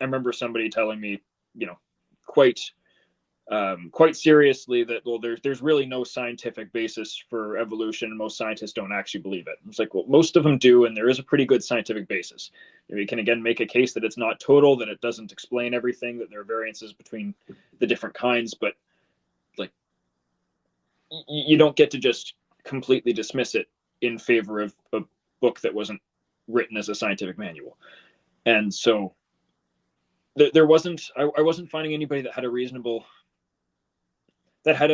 remember somebody telling me, quite seriously that, well, there's really no scientific basis for evolution, and most scientists don't actually believe it. It's like, well, most of them do, and there is a pretty good scientific basis. We can again make a case that it's not total, that it doesn't explain everything, that there are variances between the different kinds, but like you don't get to just completely dismiss it in favor of a book that wasn't written as a scientific manual. And so I wasn't finding anybody that had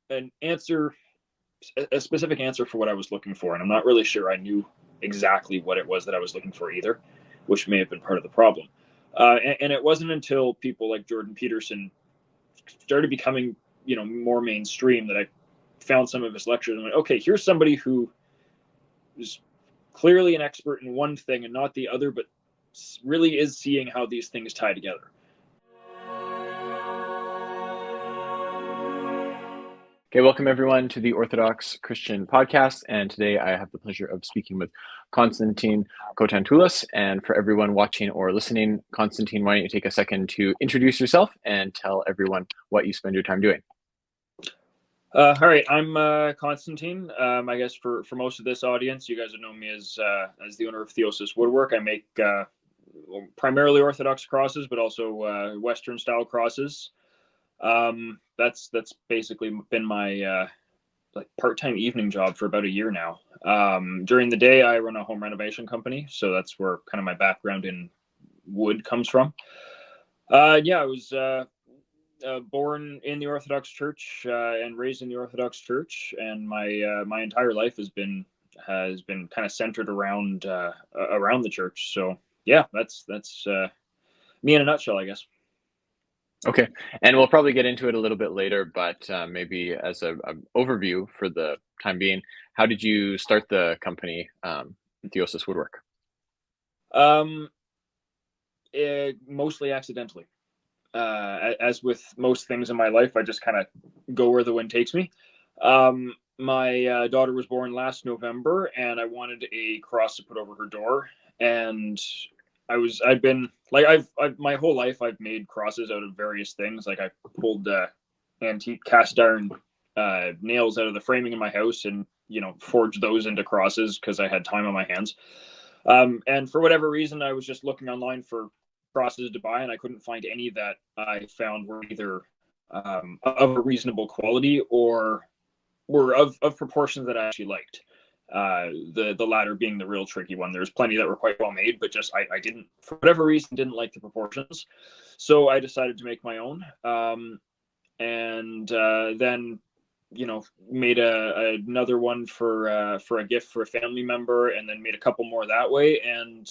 an answer, a specific answer for what I was looking for. And I'm not really sure I knew exactly what it was that I was looking for either, which may have been part of the problem. And it wasn't until people like Jordan Peterson started becoming, more mainstream that I found some of his lectures and went, okay, here's somebody who is clearly an expert in one thing and not the other, but really is seeing how these things tie together. Okay, welcome everyone to the Orthodox Christian podcast, and today I have the pleasure of speaking with Constantine Kotantoulas. And for everyone watching or listening, Constantine, why don't you take a second to introduce yourself and tell everyone what you spend your time doing? All right, I'm Constantine. I guess for most of this audience, you guys would know me as the owner of Theosis Woodwork. I make primarily Orthodox crosses, but also Western style crosses. That's basically been my part-time evening job for about a year now. During the day, I run a home renovation company, so that's where kind of my background in wood comes from. I was born in the Orthodox Church and raised in the Orthodox Church, and my entire life has been kind of centered around the church. So yeah, that's me in a nutshell, I guess. Okay, and we'll probably get into it a little bit later, but maybe as an overview for the time being, how did you start the company, Theosis Woodwork? Mostly accidentally. As with most things in my life, I just kind of go where the wind takes me. My daughter was born last November, and I wanted a cross to put over her door. And I've been like, I've my whole life I've made crosses out of various things. Like I pulled antique cast iron nails out of the framing in my house, and forged those into crosses because I had time on my hands. And for whatever reason, I was just looking online for crosses to buy, and I couldn't find any that I found were either of a reasonable quality or were of proportions that I actually liked. The latter being the real tricky one. There's plenty that were quite well made, but just I didn't, for whatever reason, didn't like the proportions. So I decided to make my own. And then made another one for a gift for a family member, and then made a couple more that way, and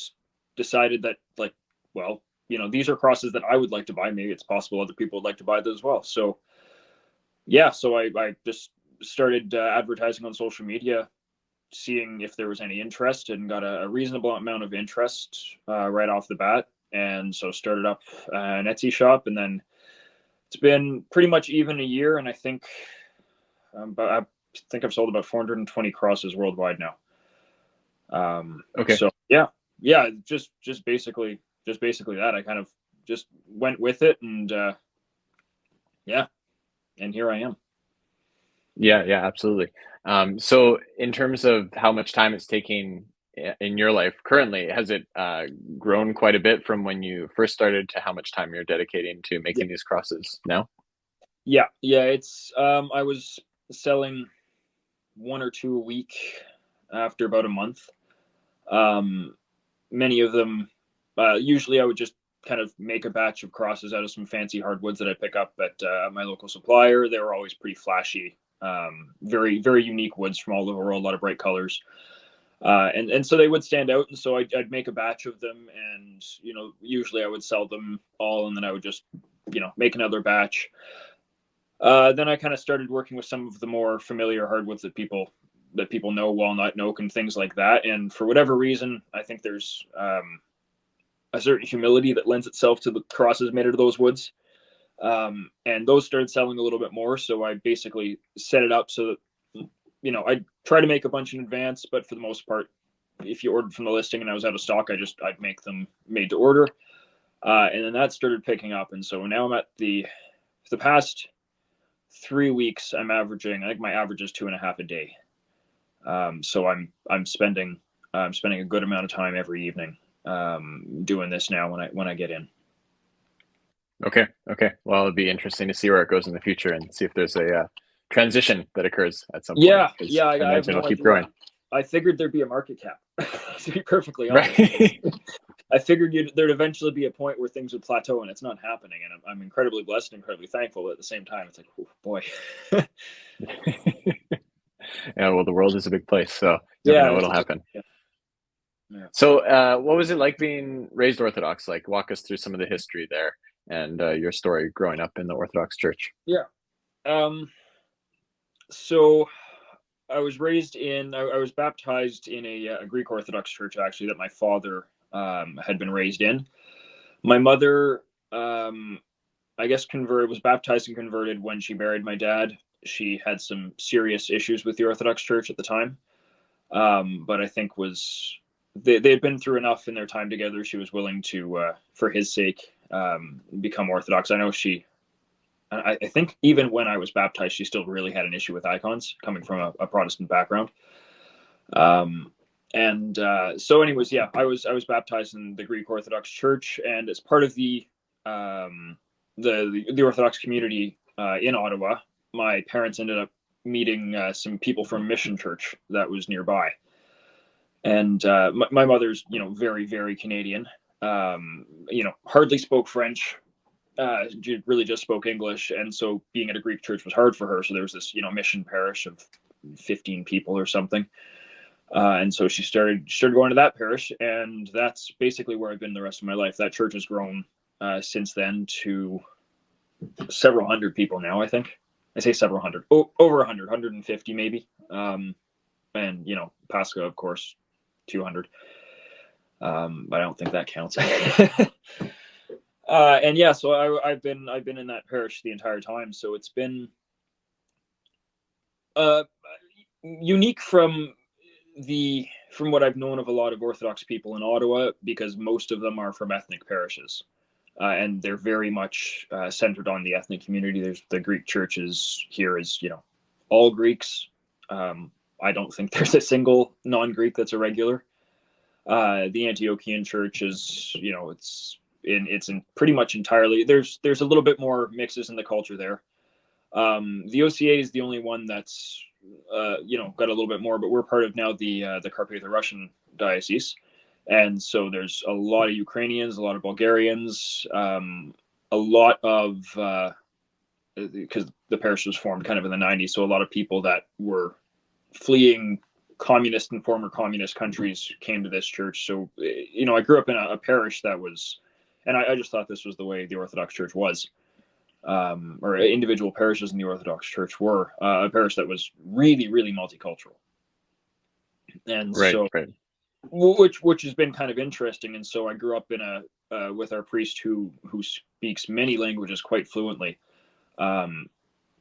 decided that, like, well, these are crosses that I would like to buy. Maybe it's possible other people would like to buy those as well. So yeah, so I just started advertising on social media, seeing if there was any interest, and got a reasonable amount of interest right off the bat. And so started up an Etsy shop, and then it's been pretty much even a year, and I think I've sold about 420 crosses worldwide now. Okay. So yeah, just basically that. I kind of just went with it, and and here I am. Yeah, absolutely. So in terms of how much time it's taking in your life currently, has it grown quite a bit from when you first started to how much time you're dedicating to Yeah, making these crosses now? it's I was selling one or two a week after about a month. Many of them, usually I would just kind of make a batch of crosses out of some fancy hardwoods that I pick up at my local supplier. They were always pretty flashy, very, very unique woods from all over the world, a lot of bright colors. And so they would stand out. And so I'd make a batch of them, and, usually I would sell them all, and then I would just, make another batch. Then I kind of started working with some of the more familiar hardwoods that people know, walnut and oak and things like that. And for whatever reason, I think there's a certain humility that lends itself to the crosses made out of those woods. And those started selling a little bit more. So I basically set it up so that, I try to make a bunch in advance, but for the most part, if you ordered from the listing and I was out of stock, I'd make them made to order. And then that started picking up, and so now I'm at the past 3 weeks. I'm averaging. I think my average is 2.5 a day. So I'm spending a good amount of time every evening doing this now when I get in. Okay. Okay. Well, it'd be interesting to see where it goes in the future and see if there's a transition that occurs at some point, Yeah, because yeah. I I have imagine no it'll keep idea. growing. I figured there'd be a market cap. To be perfectly honest, Right. I figured there'd eventually be a point where things would plateau, and it's not happening. And I'm incredibly blessed and incredibly thankful. But at the same time, it's like, oh, boy. Yeah. Well, the world is a big place, so you never Yeah, know it's what'll a bit. happen. Yeah, yeah. So, what was it like being raised Orthodox? Like, walk us through some of the history there and your story growing up in the Orthodox Church. Yeah. So I was raised in. I was baptized in a Greek Orthodox church, actually, that my father had been raised in. My mother, I guess, was baptized and converted when she married my dad. She had some serious issues with the Orthodox Church at the time, but I think they had been through enough in their time together. She was willing to, for his sake, become Orthodox. I know I think even when I was baptized, she still really had an issue with icons coming from a Protestant background. Um, and so, anyways, yeah, I was baptized in the Greek Orthodox Church, and as part of um, the Orthodox community in Ottawa, my parents ended up meeting some people from Mission Church that was nearby, and my mother's very very Canadian, hardly spoke French, really just spoke English, and so being at a Greek church was hard for her. So there was this mission parish of 15 people or something, and so she started going to that parish, and that's basically where I've been the rest of my life. That church has grown since then to several hundred people now. I think I say several hundred, over 100, 150 maybe, and Pascha, of course, 200. But I don't think that counts. And yeah, so I've been in that parish the entire time. So it's been uh, unique from what I've known of a lot of Orthodox people in Ottawa, because most of them are from ethnic parishes, and they're very much centered on the ethnic community. There's the Greek churches here is all Greeks. I don't think there's a single non-Greek that's a regular. The Antiochian church is it's in pretty much entirely. There's a little bit more mixes in the culture there. The OCA is the only one that's got a little bit more, but we're part of now the Carpatho-Russian diocese, and so there's a lot of Ukrainians, a lot of Bulgarians, a lot of because the parish was formed kind of in the 90s, so a lot of people that were fleeing communist and former communist countries came to this church. So I grew up in a parish that was, and I just thought this was the way the Orthodox Church was, or individual parishes in the Orthodox Church were, a parish that was really, really multicultural. And Right. so, Right. which has been kind of interesting. And so I grew up in with our priest who speaks many languages quite fluently. Um,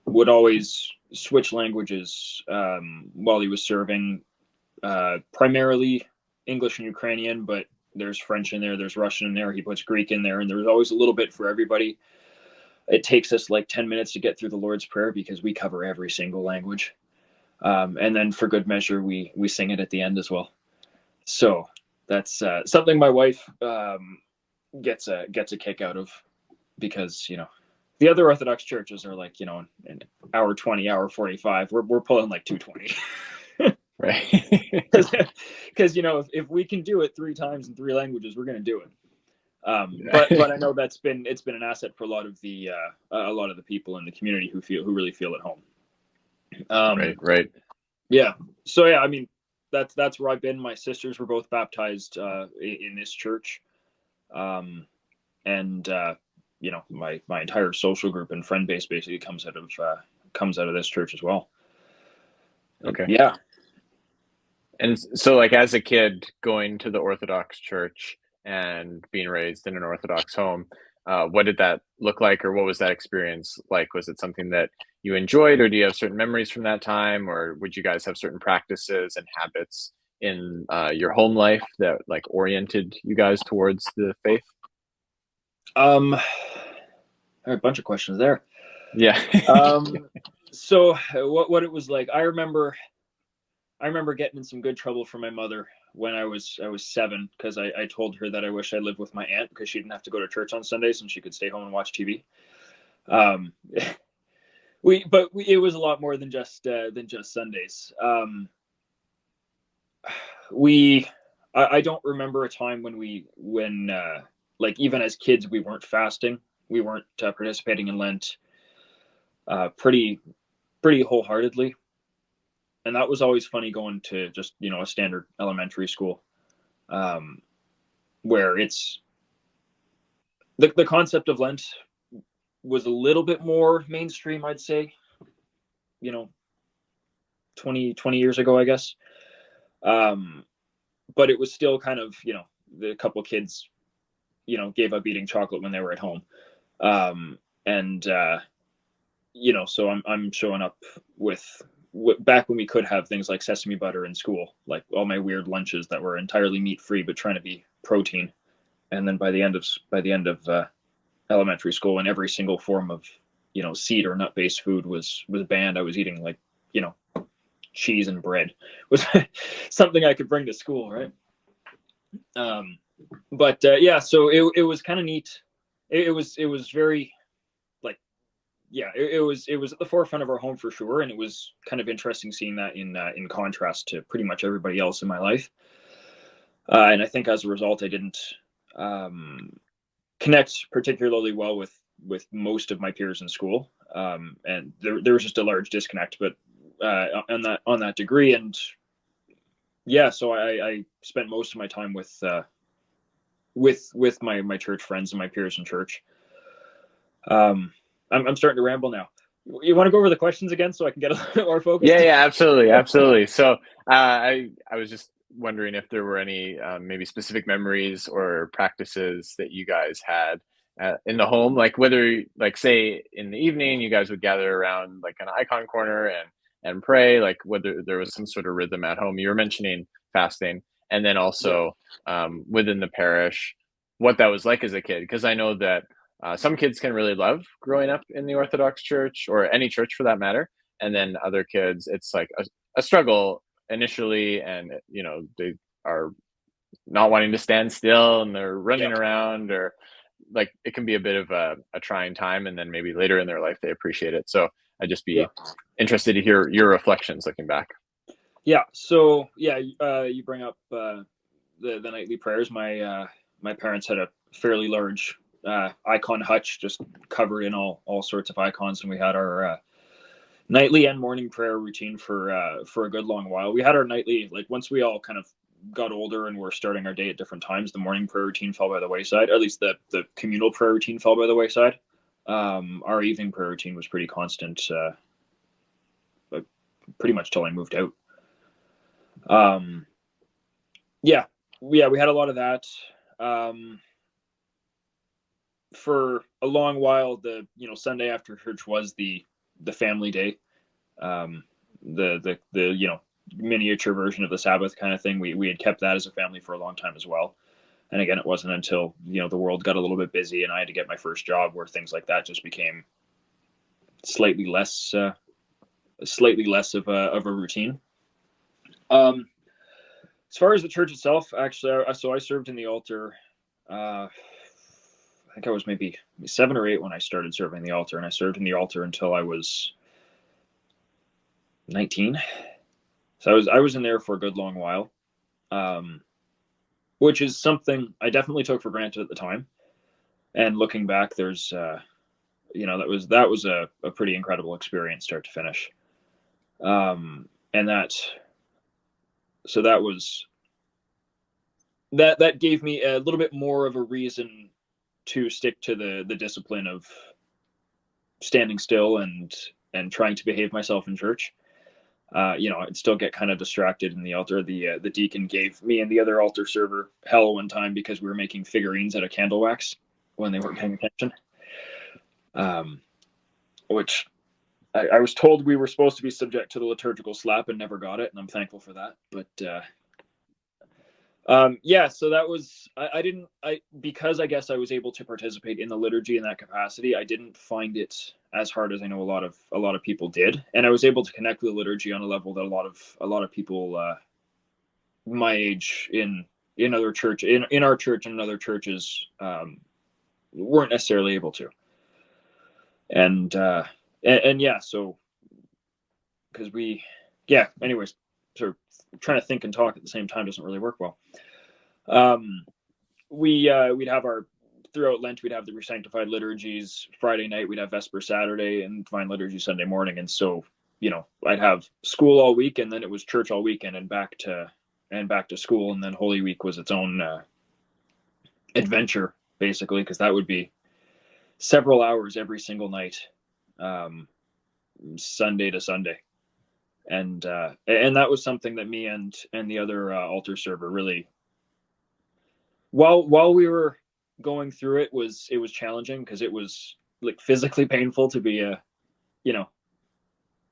would always switch languages while he was serving, primarily English and Ukrainian, but there's French in there, there's Russian in there, he puts Greek in there, and there's always a little bit for everybody. It takes us like 10 minutes to get through the Lord's Prayer because we cover every single language. And then for good measure, we sing it at the end as well. So that's something my wife gets a kick out of, because the other Orthodox churches are like an hour 20, hour 45. We're pulling like 220. Right. Because if we can do it 3 times in 3 languages, we're going to do it. But I know it's been an asset for a lot of the people in the community who really feel at home. Right. Right. Yeah. So yeah, I mean that's where I've been. My sisters were both baptized in this church, and my entire social group and friend base basically comes out of this church as well. And Okay. yeah. And so, like, as a kid going to the Orthodox Church and being raised in an Orthodox home, what did that look like, or what was that experience like? Was it something that you enjoyed, or do you have certain memories from that time, or would you guys have certain practices and habits in your home life that like oriented you guys towards the faith? A bunch of questions there. Yeah. So what it was like, I remember getting in some good trouble from my mother when I was 7, because I told her that I wish I lived with my aunt because she didn't have to go to church on Sundays and she could stay home and watch TV. Um, it was a lot more than just Sundays. I don't remember a time when like, even as kids, we weren't fasting, we weren't participating in Lent pretty wholeheartedly, and that was always funny going to just a standard elementary school, um, where it's the concept of Lent was a little bit more mainstream, I'd say, you know 20 years ago, I guess. um, but it was still kind of, the couple kids gave up eating chocolate when they were at home, and so I'm showing up with back when we could have things like sesame butter in school, like all my weird lunches that were entirely meat free but trying to be protein. And then by the end of elementary school, and every single form of seed or nut based food was banned, I was eating, like, cheese and bread was something I could bring to school, right? Um, but yeah, so it was kind of neat. It was very, like, yeah, it was at the forefront of our home for sure, and it was kind of interesting seeing that in contrast to pretty much everybody else in my life. And I think as a result, I didn't um, connect particularly well with most of my peers in school, and there was just a large disconnect. But on that degree, and yeah, so I spent most of my time with my church friends and my peers in church. Um, I'm starting to ramble now. You want to go over the questions again so I can get a little more focused? Yeah, absolutely, absolutely. So I was just wondering if there were any maybe specific memories or practices that you guys had in the home, like whether, like, say in the evening you guys would gather around like an icon corner and pray, like whether there was some sort of rhythm at home. You were mentioning fasting, and then Yeah. also within the parish, what that was like as a kid, because I know that some kids can really love growing up in the Orthodox Church, or any church for that matter, and then other kids it's like a struggle initially, and they are not wanting to stand still and they're Yeah. running around, or like it can be a bit of a trying time, and then maybe later in their life they appreciate it. So I'd just Yeah. be interested to hear your reflections looking back. Yeah. So yeah, you bring up the nightly prayers. My parents had a fairly large icon hutch, just covered in all sorts of icons, and we had our nightly and morning prayer routine for a good long while. We had our nightly, like, once we all kind of got older and were starting our day at different times, the morning prayer routine fell by the wayside. At least the communal prayer routine fell by the wayside. Our evening prayer routine was pretty constant, pretty much till I moved out. Um, yeah, we had a lot of that. Um, for a long while, the Sunday after church was the family day. Um, the miniature version of the Sabbath kind of thing. We had kept that as a family for a long time as well. And again, it wasn't until the world got a little bit busy and I had to get my first job where things like that just became slightly less of a routine. Um, as far as the church itself, actually, so I served in the altar. I think I was maybe 7 or 8 when I started serving the altar, and I served in the altar until I was 19. So I was in there for a good long while, um, which is something I definitely took for granted at the time. And looking back, there's that was a pretty incredible experience, start to finish. And that was that gave me a little bit more of a reason to stick to the discipline of standing still and trying to behave myself in church. I'd still get kind of distracted in the altar. The deacon gave me and the other altar server hell one time because we were making figurines out of candle wax when they weren't paying attention. Um, which I was told we were supposed to be subject to the liturgical slap and never got it, and I'm thankful for that. But Yeah, so that was I didn't I because I guess I was able to participate in the liturgy in that capacity. I didn't find it as hard as I know a lot of people did, and I was able to connect with the liturgy on a level that a lot of people my age in other church in our church and in other churches weren't necessarily able to. And and yeah, so because we yeah, anyways, sort of trying to think and talk at the same time doesn't really work well. Um, we'd have our throughout Lent we'd have the sanctified liturgies. Friday night we'd have Vesper Saturday and Divine Liturgy Sunday morning, and so I'd have school all week, and then it was church all weekend, and back to school, and then Holy Week was its own adventure basically, because that would be several hours every single night, um, Sunday to Sunday, and that was something that me and the other altar server really while we were going through it was challenging because it was like physically painful to be a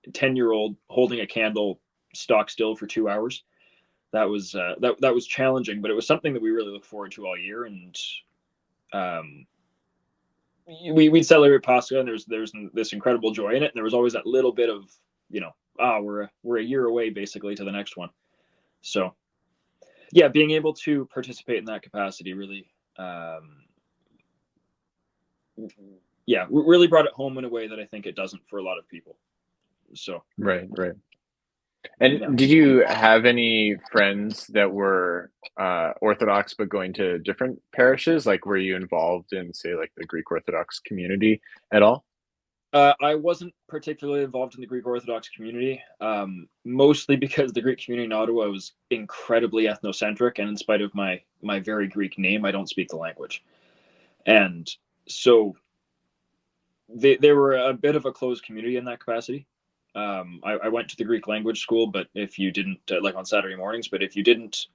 10-year-old holding a candle stock still for 2 hours. That was that was challenging, but it was something that we really look forward to all year. And um, we'd celebrate Pascha, and there's this incredible joy in it. And there was always that little bit of we're a year away basically to the next one. So yeah, being able to participate in that capacity really really brought it home in a way that I think it doesn't for a lot of people. So Right. yeah. And did you have any friends that were Orthodox but going to different parishes? Like, were you involved in, say, like the Greek Orthodox community at all? I wasn't particularly involved in the Greek Orthodox community, mostly because the Greek community in Ottawa was incredibly ethnocentric, and in spite of my very Greek name, I don't speak the language, and so they were a bit of a closed community in that capacity. I went to the Greek language school, but if you didn't like on Saturday mornings, but if you didn't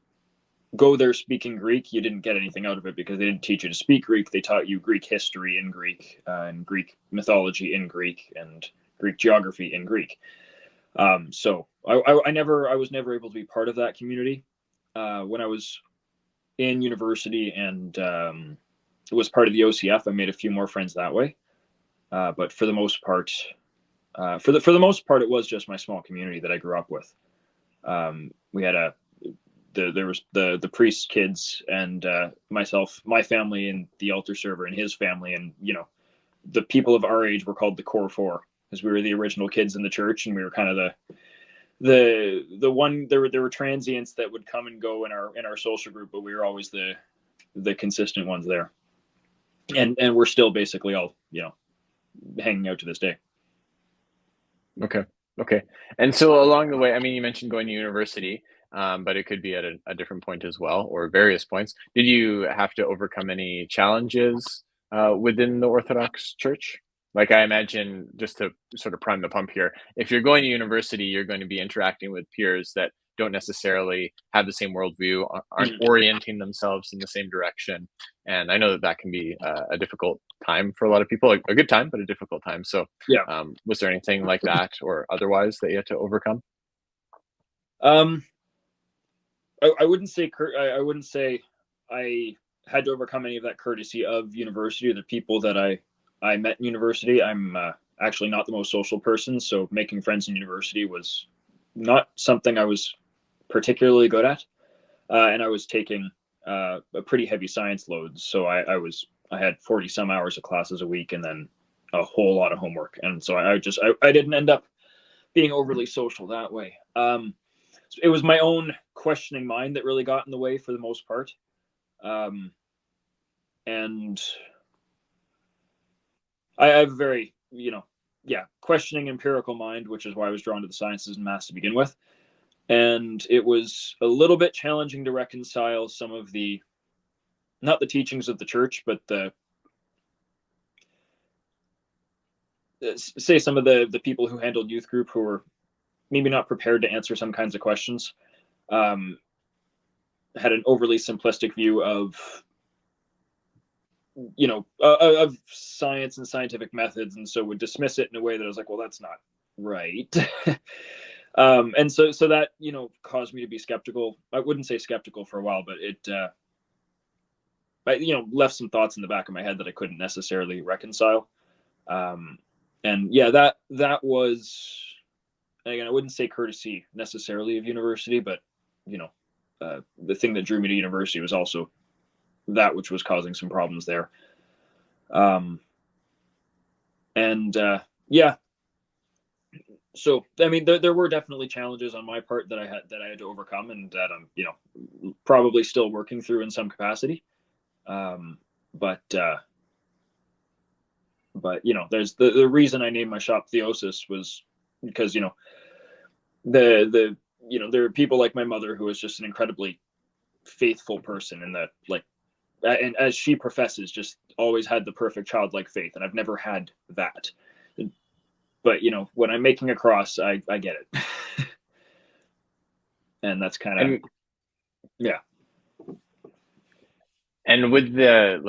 go there speaking Greek, you didn't get anything out of it because they didn't teach you to speak Greek. They taught you Greek history in Greek, and Greek mythology in Greek, and Greek geography in Greek. So I was never able to be part of that community when I was in university, and was part of the OCF. I made a few more friends that way, but for the most part, for the most part, it was just my small community that I grew up with. We had there was the priest's kids and myself, my family, and the altar server and his family, and the people of our age were called the core four because we were the original kids in the church, and we were kind of the one. There were transients that would come and go in our social group, but we were always the consistent ones there, and we're still basically all hanging out to this day. Okay. Okay. And so along the way, I mean, you mentioned going to university, but it could be at a different point as well, or various points. Did you have to overcome any challenges within the Orthodox Church? Like, I imagine, just to sort of prime the pump here, if you're going to university, you're going to be interacting with peers that don't necessarily have the same worldview, aren't orienting themselves in the same direction. And I know that that can be a difficult time for a lot of people, a good time, but a difficult time. So Yeah. was there anything like that or otherwise that you had to overcome? Um, I wouldn't say I wouldn't say I had to overcome any of that courtesy of university or the people that I met in university. I'm actually not the most social person, so making friends in university was not something I was particularly good at. And I was taking a pretty heavy science load, so I had 40 some hours of classes a week, and then a whole lot of homework, and so I didn't end up being overly social that way. It was my own questioning mind that really got in the way for the most part. Um, and I have a very, questioning empirical mind, which is why I was drawn to the sciences and maths to begin with. And it was a little bit challenging to reconcile some of not the teachings of the church, but say some of the people who handled youth group who were maybe not prepared to answer some kinds of questions. Um, had an overly simplistic view of science and scientific methods, and so would dismiss it in a way that I was like, well, that's not right. And so that, caused me to be skeptical. I wouldn't say skeptical for a while, but it, left some thoughts in the back of my head that I couldn't necessarily reconcile. And yeah, that was, again, I wouldn't say courtesy necessarily of university, but the thing that drew me to university was also that which was causing some problems there. And yeah, so I mean, there were definitely challenges on my part that I had to overcome, and that I'm probably still working through in some capacity. But there's the reason I named my shop Theosis was because there are people like my mother who is just an incredibly faithful person, and that, like, and as she professes, just always had the perfect childlike faith, and I've never had that. But when I'm making a cross, I get it. And that's kind of, yeah. And with the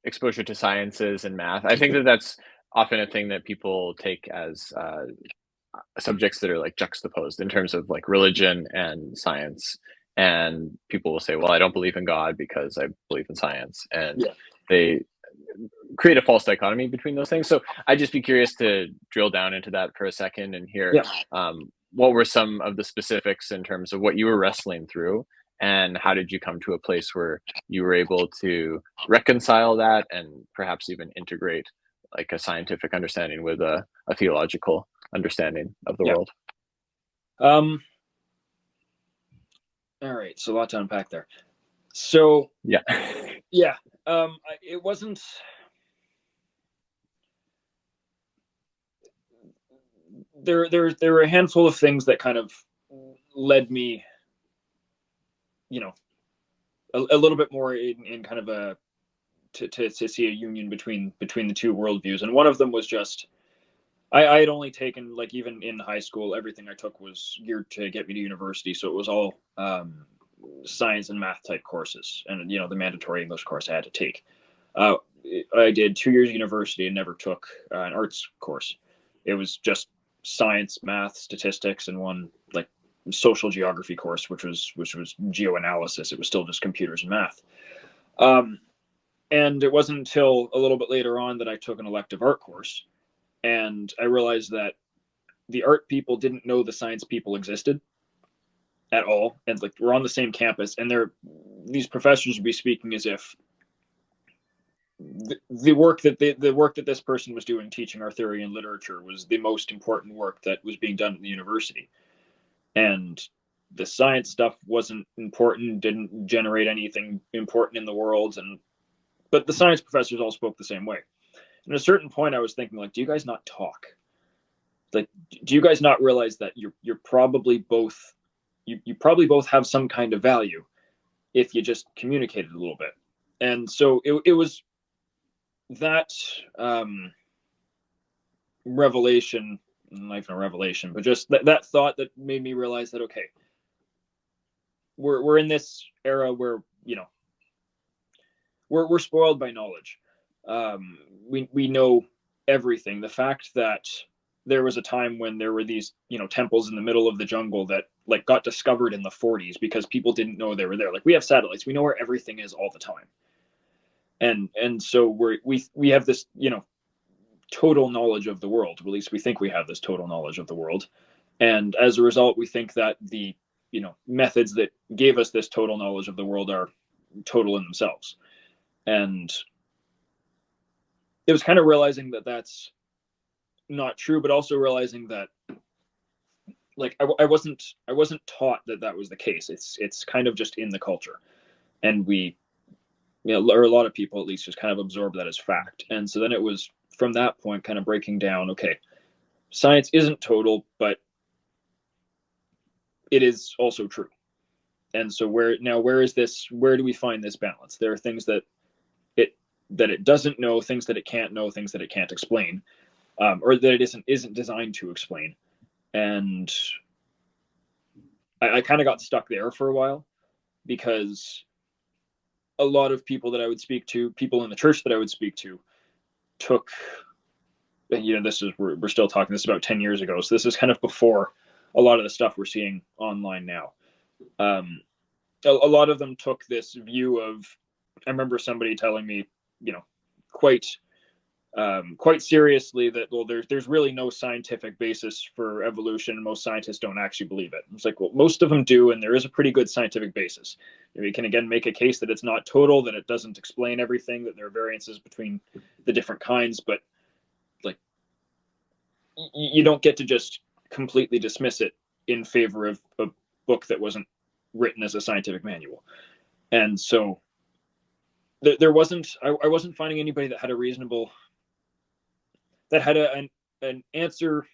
exposure to sciences and math, I think that that's often a thing that people take as subjects that are juxtaposed in terms of religion and science. And people will say, well, I don't believe in God because I believe in science. And Yeah. they create a false dichotomy between those things. So I'd just be curious to drill down into that for a second and hear what were some of the specifics in terms of what you were wrestling through, and how did you come to a place where you were able to reconcile that and perhaps even integrate a scientific understanding with a theological understanding of the world? All right, so a lot to unpack there. So yeah, it wasn't. There were a handful of things that kind of led me, a little bit more in kind of a to see a union between the two worldviews, and one of them was just I had only taken, even in high school, everything I took was geared to get me to university, so it was all science and math type courses, and the mandatory English course I had to take. I did 2 years of university and never took an arts course. It was just science, math, statistics, and one social geography course, which was geoanalysis. It was still just computers and math. And it wasn't until a little bit later on that I took an elective art course, and I realized that the art people didn't know the science people existed at all, and we're on the same campus, and these professors would be speaking as if the work that this person was doing, teaching our theory and literature, was the most important work that was being done at the university, and the science stuff wasn't important, didn't generate anything important in the world. But the science professors all spoke the same way. And at a certain point, I was thinking, do you guys not talk? Do you guys not realize that you're probably both you probably both have some kind of value if you just communicated a little bit? And so it was that revelation, not even a revelation, but just that thought that made me realize that, okay, we're in this era where we're spoiled by knowledge. We know everything. The fact that there was a time when there were these temples in the middle of the jungle that got discovered in the 40s because people didn't know they were there. We have satellites, we know where everything is all the time, and so we have this total knowledge of the world. At least we think we have this total knowledge of the world, and as a result, we think that the methods that gave us this total knowledge of the world are total in themselves. And it was kind of realizing that that's not true, but also realizing that I wasn't taught that was the case. It's kind of just in the culture, and we, or a lot of people at least, just kind of absorb that as fact. And so then it was from that point kind of breaking down, okay, science isn't total, but it is also true. And so where do we find this balance? There are things that it doesn't know, things that it can't know, things that it can't explain, or that it isn't designed to explain. And I kind of got stuck there for a while, because a lot of people that I would speak to, people in the church that I would speak to, took, this is we're still talking, this is about 10 years ago, so this is kind of before a lot of the stuff we're seeing online now. A lot of them took this view of, I remember somebody telling me, you know, quite quite seriously that, well, there's really no scientific basis for evolution. Most scientists don't actually believe it. It's like, well, most of them do, and there is a pretty good scientific basis. We can again make a case that it's not total, that it doesn't explain everything, that there are variances between the different kinds, but like you don't get to just completely dismiss it in favor of a book that wasn't written as a scientific manual. And so there wasn't, I wasn't finding anybody that had a reasonable, that had an answer,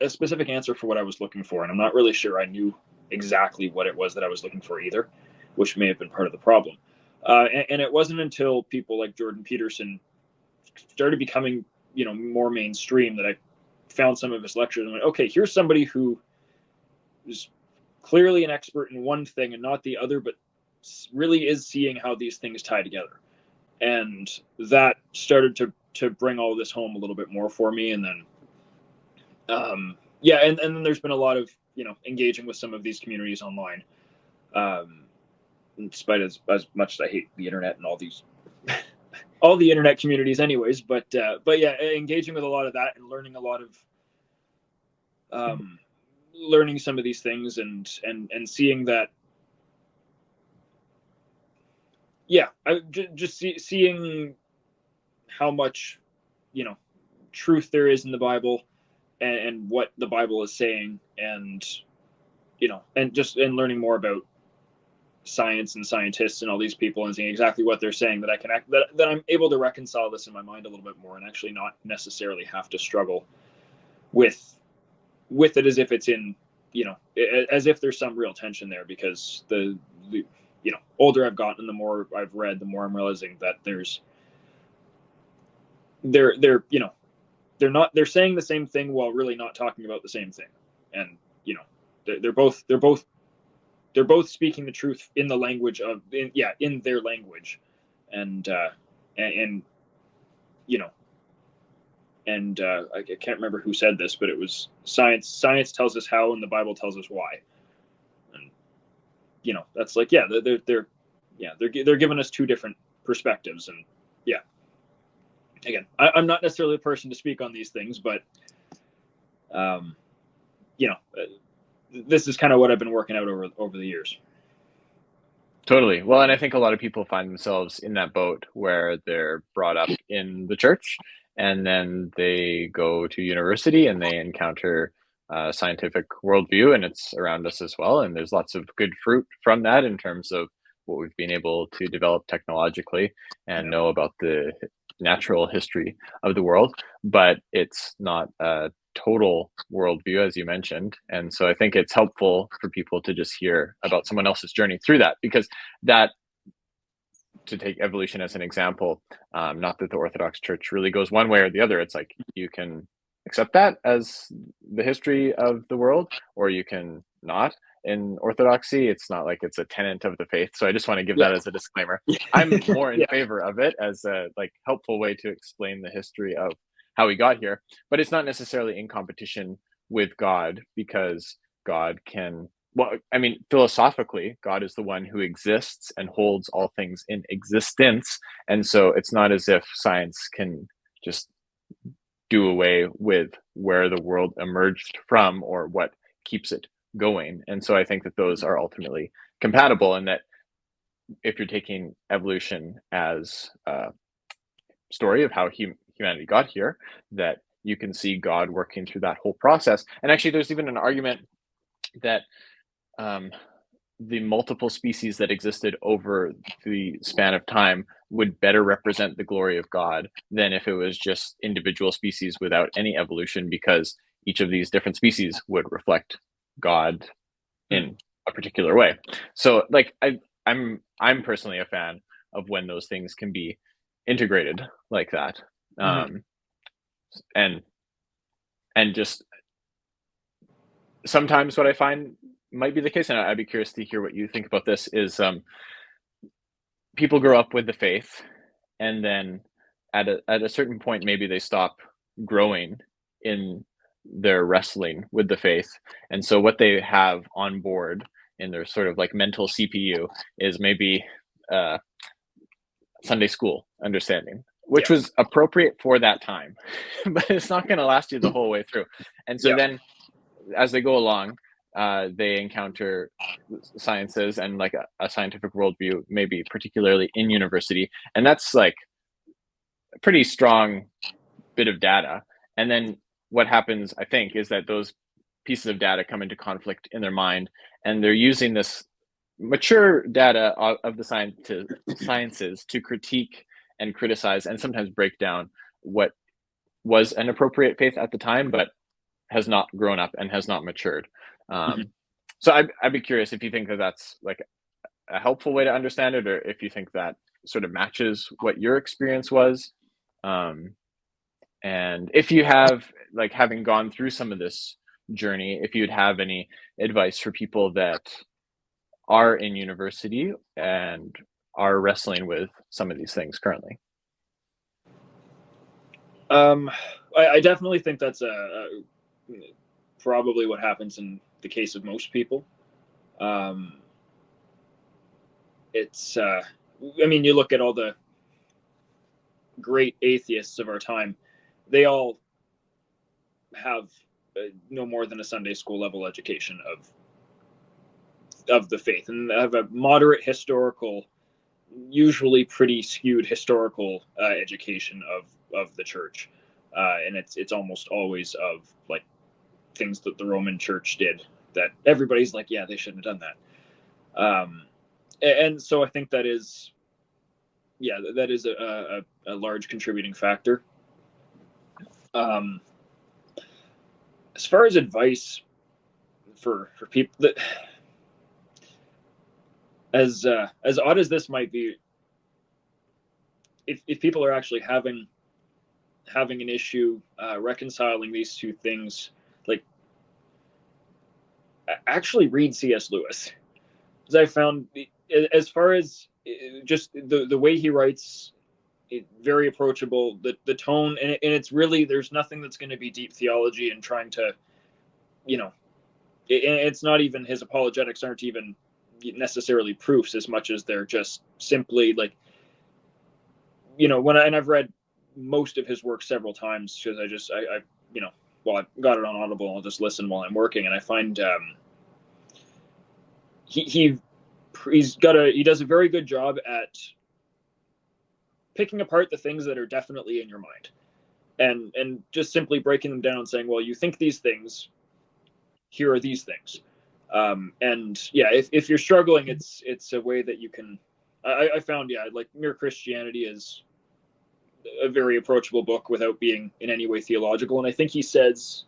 a specific answer for what I was looking for. And I'm not really sure I knew exactly what it was that I was looking for either, which may have been part of the problem. And it wasn't until people like Jordan Peterson started becoming, more mainstream that I found some of his lectures and went, okay, here's somebody who is clearly an expert in one thing and not the other, but really is seeing how these things tie together. And that started to bring all this home a little bit more for me. And then and then there's been a lot of engaging with some of these communities online, in spite of as much as I hate the internet and all these all the internet communities anyways, but yeah, engaging with a lot of that and learning a lot of learning some of these things and seeing that, yeah, just seeing how much truth there is in the Bible, and what the Bible is saying, and and learning more about science and scientists and all these people and seeing exactly what they're saying, that I can that I'm able to reconcile this in my mind a little bit more and actually not necessarily have to struggle with it as if it's in as if there's some real tension there, because the older I've gotten, the more I've read, the more I'm realizing that they're saying the same thing while really not talking about the same thing. And they're both speaking the truth in the language of in their language. And and you know I can't remember who said this, but it was science tells us how and the Bible tells us why. And that's like, yeah, they're giving us two different perspectives. And yeah, again, I'm not necessarily the person to speak on these things, but you know, this is kind of what I've been working out over the years. Totally. Well, and I think a lot of people find themselves in that boat where they're brought up in the church and then they go to university and they encounter scientific worldview, and it's around us as well. And there's lots of good fruit from that in terms of what we've been able to develop technologically and know about the natural history of the world, but it's not a total worldview, as you mentioned. And so I think it's helpful for people to just hear about someone else's journey through that, because that, to take evolution as an example, not that the Orthodox Church really goes one way or the other. It's like you can accept that as the history of the world, or you can not. In Orthodoxy, it's not like it's a tenet of the faith. So I just want to give that as a disclaimer. I'm more in favor of it as a helpful way to explain the history of how we got here, but it's not necessarily in competition with God, because God can, well, I mean, philosophically, God is the one who exists and holds all things in existence. And so it's not as if science can just do away with where the world emerged from or what keeps it going. And so I think that those are ultimately compatible, and that if you're taking evolution as a story of how humanity got here, that you can see God working through that whole process. And actually, there's even an argument that the multiple species that existed over the span of time would better represent the glory of God than if it was just individual species without any evolution, because each of these different species would reflect God in a particular way. So I'm personally a fan of when those things can be integrated like that. And just sometimes what I find might be the case, and I'd be curious to hear what you think about this, is people grow up with the faith, and then at a certain point, maybe they stop growing in they're wrestling with the faith. And so what they have on board in their sort of like mental CPU is maybe Sunday school understanding, which Yeah. was appropriate for that time, but it's not going to last you the whole way through. And so Yeah. then as they go along, they encounter sciences and like a scientific worldview, maybe particularly in university. And that's like a pretty strong bit of data. And then what happens, I think, is that those pieces of data come into conflict in their mind, and they're using this mature data of the sciences to critique and criticize and sometimes break down what was an appropriate faith at the time, but has not grown up and has not matured. Mhm. So I'd be curious if you think that that's like a helpful way to understand it, or if you think that sort of matches what your experience was. And if you have, like, having gone through some of this journey, if you'd have any advice for people that are in university and are wrestling with some of these things currently. Um, I definitely think that's probably what happens in the case of most people. Um, it's, I mean, you look at all the great atheists of our time, they all have no more than a Sunday school level education of the faith, and have a moderate historical, usually pretty skewed historical education of the church, and it's almost always of like things that the Roman Church did that everybody's like, yeah, they shouldn't have done that. And so I think that is, yeah, that is a large contributing factor. Um, as far as advice for people that, as odd as this might be, if people are actually having an issue reconciling these two things, like actually read C.S. Lewis, because I found, as far as just the way he writes, very approachable. The tone, and it's really, there's nothing that's going to be deep theology and trying to, you know, it's not even, his apologetics aren't even necessarily proofs as much as they're just simply like, and I've read most of his work several times because I well, I've got it on Audible. I'll just listen while I'm working, and I find he he does a very good job at picking apart the things that are definitely in your mind, and just simply breaking them down and saying, well, you think these things, here are these things. And yeah, if you're struggling, it's a way that you can, I found, yeah, like Mere Christianity is a very approachable book without being in any way theological. And I think he says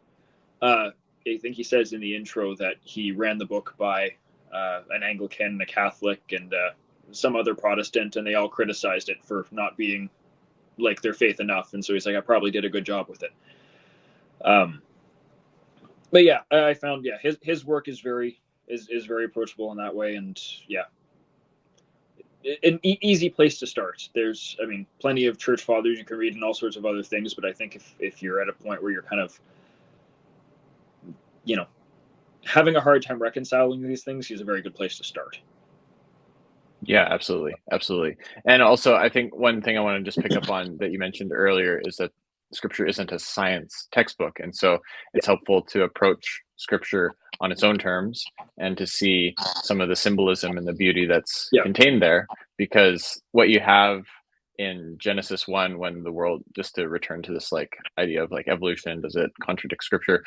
in the intro that he ran the book by an Anglican, a Catholic, and some other Protestant, and they all criticized it for not being like their faith enough. And so he's like, I probably did a good job with it. But yeah, I found, yeah, his work is very approachable in that way, and yeah, an easy place to start. There's, I mean, plenty of church fathers you can read and all sorts of other things, but I think if you're at a point where you're kind of, you know, having a hard time reconciling these things, he's a very good place to start. Yeah, absolutely. Absolutely. And also, I think one thing I want to just pick up on that you mentioned earlier is that scripture isn't a science textbook. And so it's helpful to approach scripture on its own terms and to see some of the symbolism and the beauty that's Yeah. contained there, because what you have in Genesis 1, when the world, just to return to this like idea of like evolution, does it contradict scripture?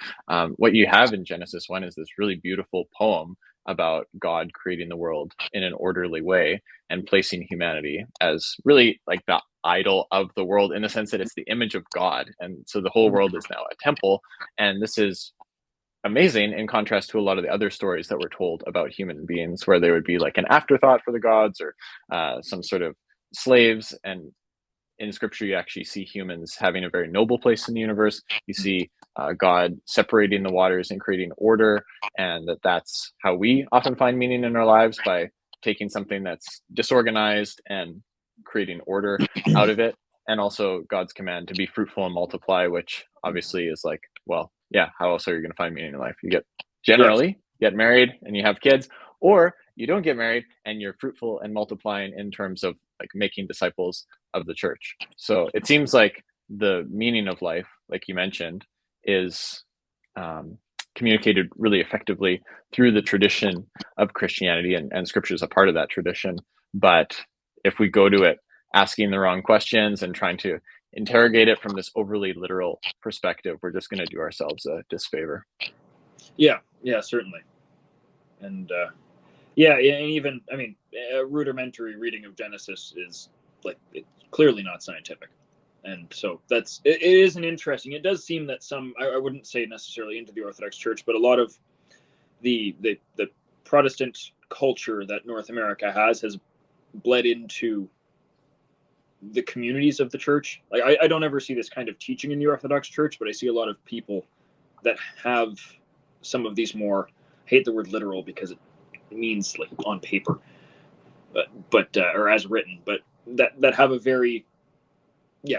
What you have in Genesis 1 is this really beautiful poem about God creating the world in an orderly way and placing humanity as really like the idol of the world, in the sense that it's the image of God. And so the whole world is now a temple. And this is amazing in contrast to a lot of the other stories that were told about human beings, where they would be like an afterthought for the gods, or some sort of slaves. And in scripture, you actually see humans having a very noble place in the universe. You see God separating the waters and creating order, and that's how we often find meaning in our lives, by taking something that's disorganized and creating order out of it. And also God's command to be fruitful and multiply, which obviously is like, well, yeah, how else are you going to find meaning in life? You Yes. get married and you have kids, or you don't get married and you're fruitful and multiplying in terms of like making disciples of the church. So it seems like the meaning of life, like you mentioned, is communicated really effectively through the tradition of Christianity, and scripture is a part of that tradition. But if we go to it asking the wrong questions and trying to interrogate it from this overly literal perspective, we're just going to do ourselves a disfavor. Yeah. Yeah. Certainly. And yeah, and even I mean, a rudimentary reading of Genesis is like it's clearly not scientific, and so it is an interesting. It does seem that some I wouldn't say necessarily into the Orthodox Church, but a lot of the Protestant culture that North America has bled into the communities of the church. Like I don't ever see this kind of teaching in the Orthodox Church, but I see a lot of people that have some of these more, I hate the word literal because it means like on paper, but or as written, but that have a very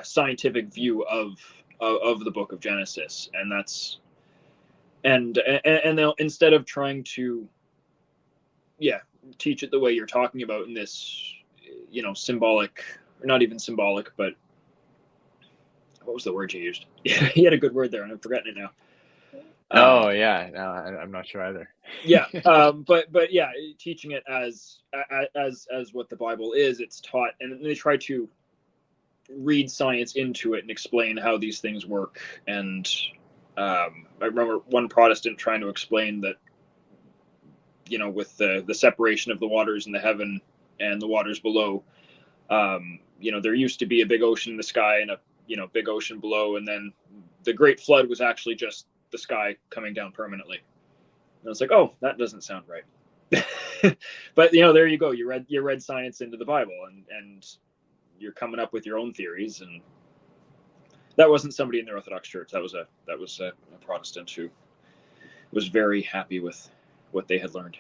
scientific view of the book of Genesis, and that's and they'll, instead of trying to teach it the way you're talking about in this symbolic, or not even symbolic, but what was the word you used? You had a good word there and I'm forgetting it now. Oh yeah, no, I'm not sure either. But yeah, teaching it as what the Bible is, it's taught, and they try to read science into it and explain how these things work. And I remember one Protestant trying to explain that, with the separation of the waters in the heaven and the waters below, there used to be a big ocean in the sky and a big ocean below, and then the Great Flood was actually just the sky coming down permanently. And I was like, oh, that doesn't sound right. But there you go. You read science into the Bible, and you're coming up with your own theories. And that wasn't somebody in the Orthodox Church. That was a Protestant who was very happy with what they had learned.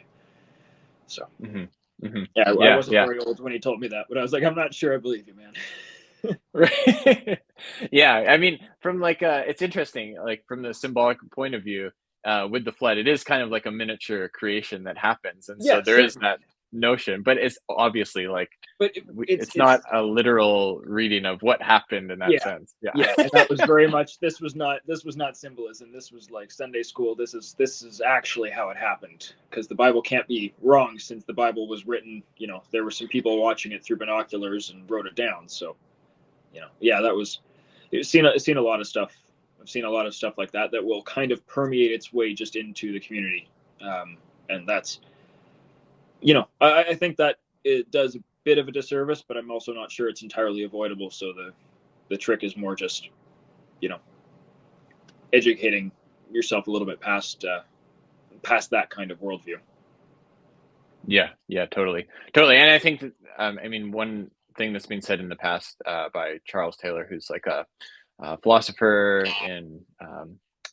So yeah, I wasn't very old when he told me that, but I was like, I'm not sure I believe you, man. Right. Yeah, I mean, from like it's interesting, like from the symbolic point of view, with the flood, it is kind of like a miniature creation that happens, and so Yeah, there is certainly. that notion, but it's obviously like But it's not a literal reading of what happened in that sense. Yeah, and that was very much, this was not symbolism. This was like Sunday school. This is actually how it happened, because the Bible can't be wrong, since the Bible was written. There were some people watching it through binoculars and wrote it down. So that was, I've seen a lot of stuff. I've seen a lot of stuff like that will kind of permeate its way just into the community, and that's I think that it does a bit of a disservice, but I'm also not sure it's entirely avoidable. So the trick is more just educating yourself a little bit past that kind of worldview. Yeah, totally, and I think that I mean, one thing that's been said in the past by Charles Taylor, who's like a philosopher in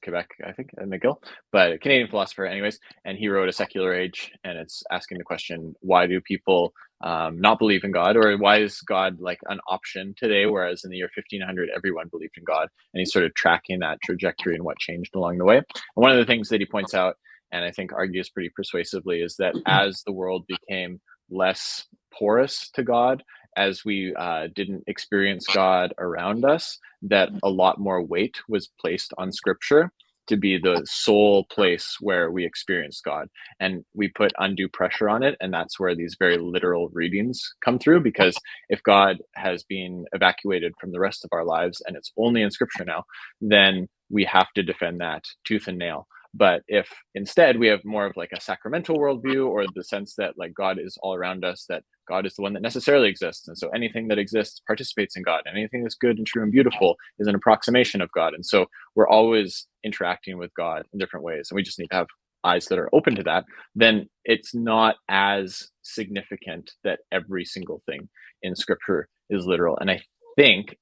Quebec, I think, at McGill, but a Canadian philosopher, anyways. And he wrote A Secular Age, and it's asking the question: why do people not believe in God, or why is God like an option today, whereas in the year 1500 everyone believed in God? And he's sort of tracking that trajectory and what changed along the way. And one of the things that he points out, and I think argues pretty persuasively, is that as the world became less porous to God, as we didn't experience God around us, that a lot more weight was placed on Scripture to be the sole place where we experience God. And we put undue pressure on it. And that's where these very literal readings come through, because if God has been evacuated from the rest of our lives and it's only in Scripture now, then we have to defend that tooth and nail. But if instead we have more of like a sacramental worldview, or the sense that like God is all around us, that God is the one that necessarily exists, and so anything that exists participates in God, and anything that's good and true and beautiful is an approximation of God, and so we're always interacting with God in different ways, and we just need to have eyes that are open to that, then it's not as significant that every single thing in Scripture is literal. And I think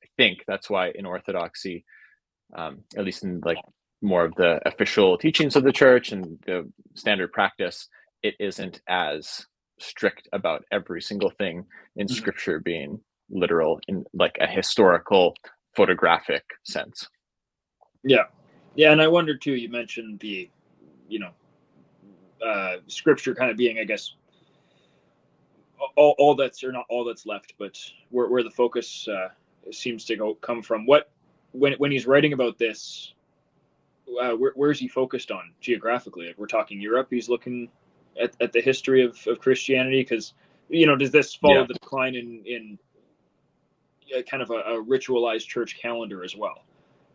that's why in Orthodoxy, at least in like more of the official teachings of the church and the standard practice, it isn't as strict about every single thing in Scripture being literal in like a historical photographic sense. Yeah, Yeah, and I wonder too. You mentioned the, you know, scripture kind of being, I guess, all that's, or not all that's left, but where the focus seems to come from. What, when he's writing about this, where's he focused on geographically? Like, we're talking Europe. He's looking at the history of Christianity, because, does this follow the decline in kind of a ritualized church calendar as well?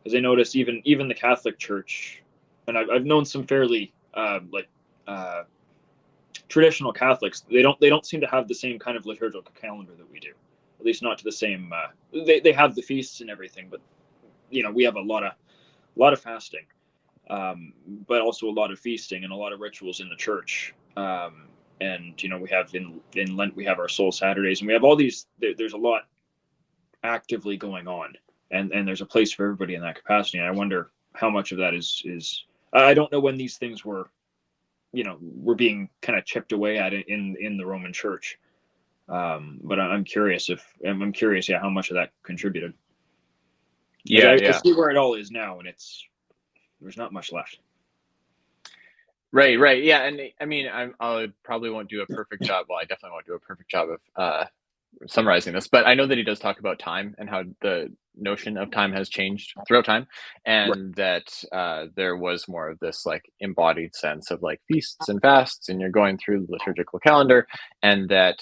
Because I notice even the Catholic Church, and I've known some fairly traditional Catholics. They don't seem to have the same kind of liturgical calendar that we do. At least not to the same. They have the feasts and everything, but we have a lot of fasting, but also a lot of feasting and a lot of rituals in the church. And we have in Lent, we have our Soul Saturdays, and we have all these. There's a lot actively going on, and there's a place for everybody in that capacity. And I wonder how much of that is. I don't know when these things were being kind of chipped away at it in the Roman Church. But I'm curious how much of that contributed. Yeah, I see where it all is now, and there's not much left. Right. Yeah, and I mean, I probably won't do a perfect job. Well, I definitely won't do a perfect job of summarizing this, but I know that he does talk about time and how the notion of time has changed throughout time, and that there was more of this like embodied sense of like feasts and fasts, and you're going through the liturgical calendar, and that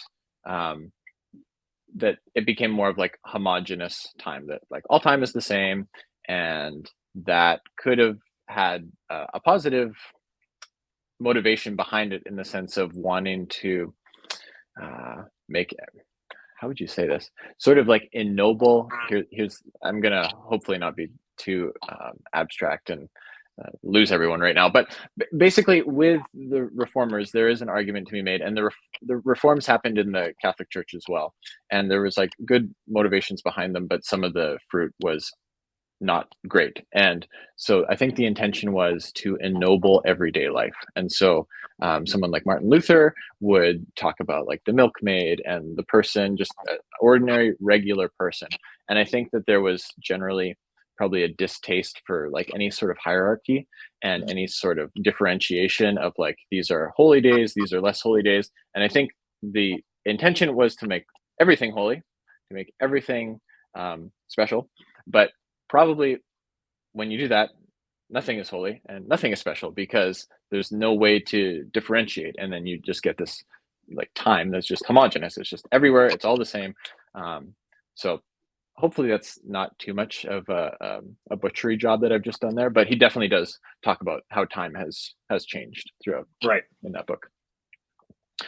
that it became more of like homogenous time, that like all time is the same, and that could have had a positive motivation behind it in the sense of wanting to make, how would you say this, sort of like ennoble. Here's I'm gonna hopefully not be too abstract and lose everyone right now, but basically with the reformers there is an argument to be made, and the reforms happened in the Catholic Church as well, and there was like good motivations behind them, but some of the fruit was not great. And so I think the intention was to ennoble everyday life. And so someone like Martin Luther would talk about like the milkmaid and the person, just an ordinary, regular person. And I think that there was generally probably a distaste for like any sort of hierarchy and any sort of differentiation of like, these are holy days, these are less holy days. And I think the intention was to make everything holy, to make everything special. But probably when you do that, nothing is holy and nothing is special, because there's no way to differentiate. And then you just get this like time that's just homogenous. It's just everywhere. It's all the same. So hopefully that's not too much of a butchery job that I've just done there, but he definitely does talk about how time has changed throughout in that book.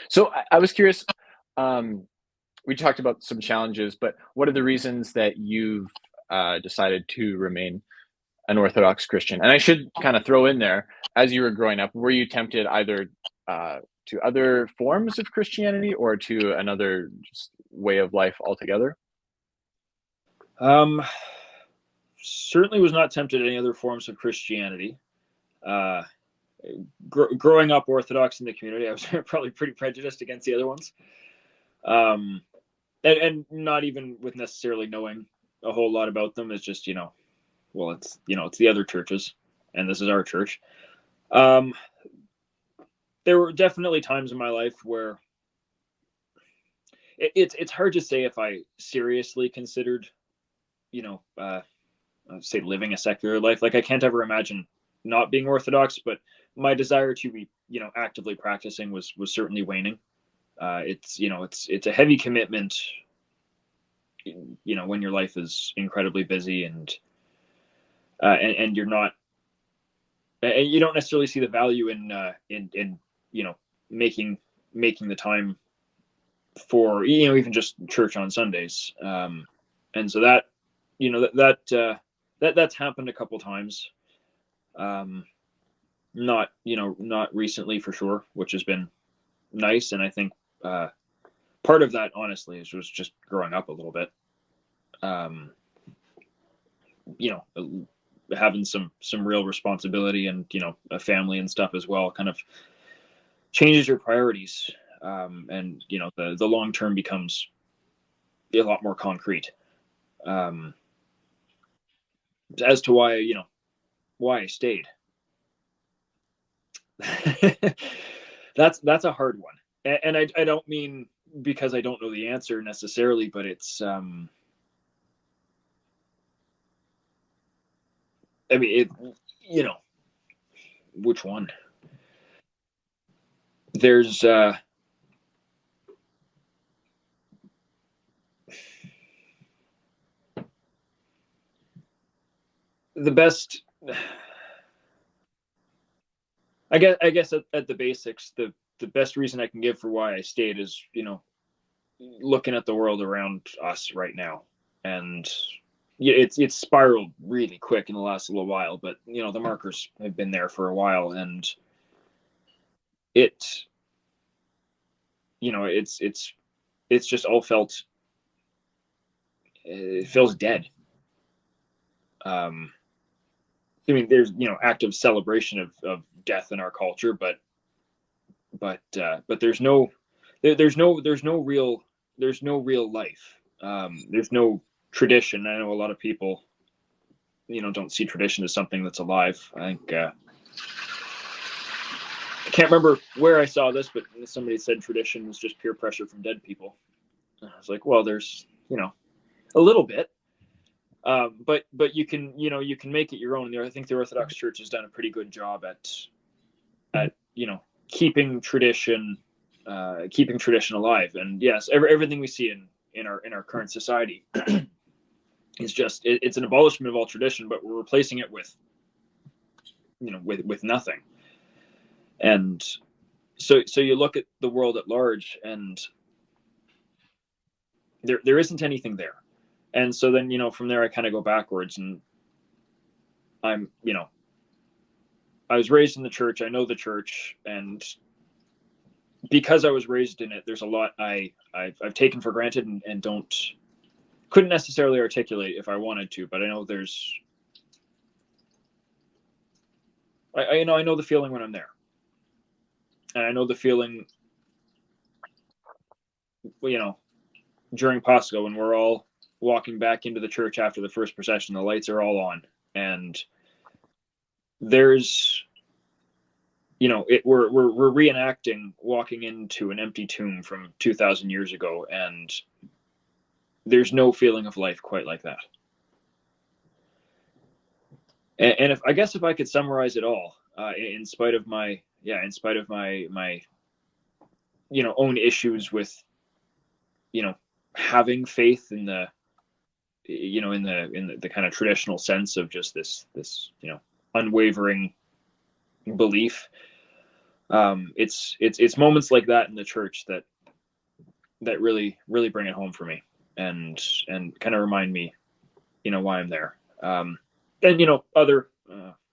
So I was curious, we talked about some challenges, but what are the reasons that you've decided to remain an Orthodox Christian? And I should kind of throw in there, as you were growing up, were you tempted either to other forms of Christianity or to another just way of life altogether? Certainly was not tempted any other forms of Christianity. Growing up Orthodox in the community, I was probably pretty prejudiced against the other ones. And not even with necessarily knowing a whole lot about them. It's just, it's the other churches, and this is our church. There were definitely times in my life where it's hard to say if I seriously considered, say living a secular life. Like, I can't ever imagine not being Orthodox, but my desire to be, actively practicing was certainly waning. It's a heavy commitment, when your life is incredibly busy, and you're not, and you don't necessarily see the value in making the time for even just church on Sundays. And so that that's happened a couple times. Not recently for sure, which has been nice. And I think part of that, honestly, was just growing up a little bit. Having some real responsibility, and a family and stuff as well, kind of changes your priorities. And the long term becomes a lot more concrete. As to why why I stayed. That's a hard one, and I don't mean because I don't know the answer necessarily, but it's I mean it, you know, which one? There's the best. I guess at the basics, the best reason I can give for why I stayed is, looking at the world around us right now, and yeah, it's spiraled really quick in the last little while, but the markers have been there for a while, and it it's just all felt, it feels dead. I mean, there's active celebration of death in our culture, but there's no real life. There's no tradition. I know a lot of people don't see tradition as something that's alive. I think I can't remember where I saw this, but somebody said tradition was just peer pressure from dead people. I was like, well, there's a little bit, but you can make it your own. I think the Orthodox Church has done a pretty good job at keeping tradition, keeping tradition alive. And yes, everything we see in our current society is just it's an abolishment of all tradition, but we're replacing it with with nothing. And so you look at the world at large, and there isn't anything there. And so then from there I kind of go backwards, and I'm I was raised in the church. I know the church, and because I was raised in it, there's a lot I've taken for granted, and couldn't necessarily articulate if I wanted to, but I know there's I know the feeling when I'm there, and I know the feeling during Pascha when we're all walking back into the church after the first procession. The lights are all on, and there's we're reenacting walking into an empty tomb from 2,000 years ago, and there's no feeling of life quite like that. And if I could summarize it all, in spite of my own issues with having faith in the in the kind of traditional sense of just this unwavering belief. It's moments like that in the church that really bring it home for me, and kind of remind me why I'm there. And other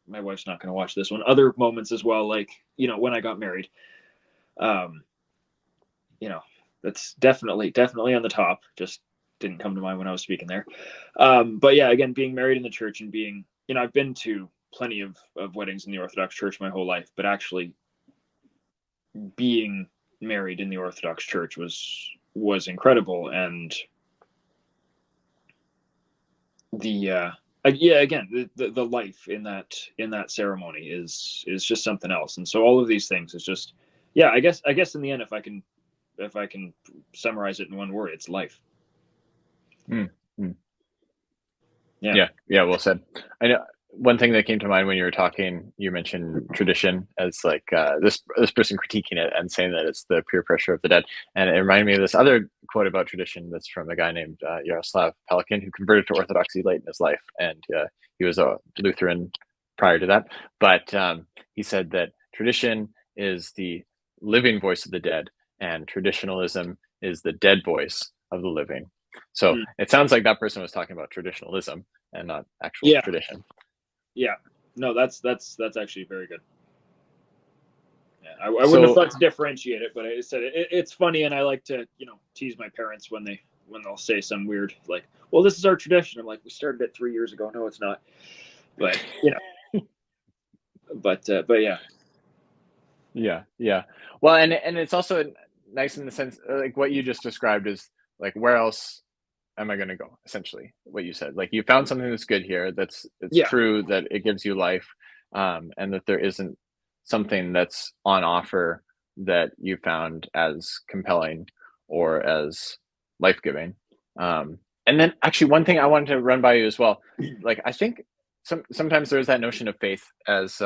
my wife's not going to watch this one, other moments as well, like when I got married. um that's definitely on the top, just didn't come to mind when I was speaking there. But yeah, again, being married in the church, and being I've been to plenty of weddings in the Orthodox Church my whole life, but actually being married in the Orthodox Church was incredible. And the again, the life in that ceremony is just something else. And so all of these things is just, I guess in the end, if I can summarize it in one word, it's life. Mm-hmm. Yeah, well said. I know one thing that came to mind when you were talking, you mentioned tradition as like this person critiquing it and saying that it's the peer pressure of the dead. And it reminded me of this other quote about tradition that's from a guy named Yaroslav Pelikan, who converted to Orthodoxy late in his life. And he was a Lutheran prior to that. But he said that tradition is the living voice of the dead, and traditionalism is the dead voice of the living. So it sounds like that person was talking about traditionalism and not actual tradition. Yeah, no, that's actually very good. Yeah, I wouldn't have thought to differentiate it, but I said it's funny, and I like to tease my parents when they'll say some weird, like, well, this is our tradition. I'm like, we started it 3 years ago. No, it's not. But but yeah. Well, and it's also nice in the sense like what you just described is like, where else am I going to go? Essentially, what you said, like you found something that's good here. It's Yeah. true that it gives you life, and that there isn't something that's on offer that you found as compelling or as life giving. And then actually, one thing I wanted to run by you as well, like I think sometimes there's that notion of faith as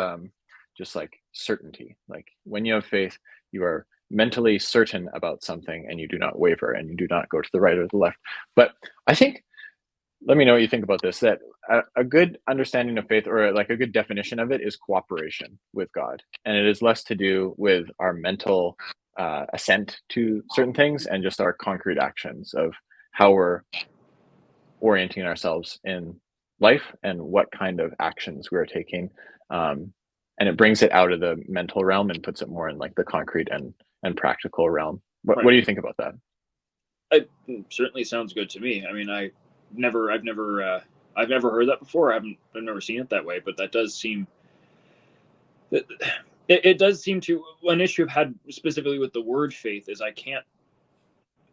just like certainty. Like when you have faith, you are mentally certain about something and you do not waver and you do not go to the right or the left. But I think, let me know what you think about this, that a good understanding of faith, or like a good definition of it, is cooperation with God. And it is less to do with our mental assent to certain things and just our concrete actions of how we're orienting ourselves in life and what kind of actions we're taking. And it brings it out of the mental realm and puts it more in like the concrete and practical realm. What do you think about that? It certainly sounds good to me. I mean, I've never heard that before. I've never seen it that way, but that does seem, it does seem to, an issue I've had specifically with the word faith is I can't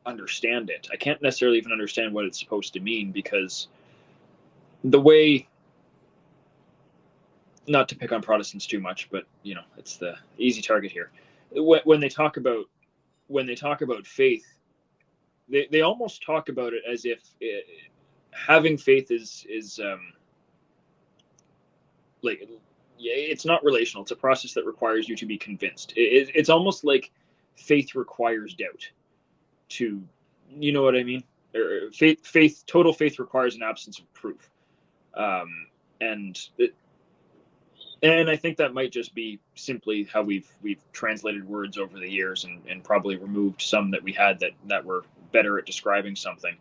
understand it. I can't necessarily even understand what it's supposed to mean, because the way, not to pick on Protestants too much, but it's the easy target here. When they talk about faith, they almost talk about it as if having faith is like, it's not relational. It's a process that requires you to be convinced. It's almost like faith requires doubt. To, you know what I mean? Or total faith requires an absence of proof. And I think that might just be simply how we've translated words over the years, and probably removed some that we had that were better at describing something.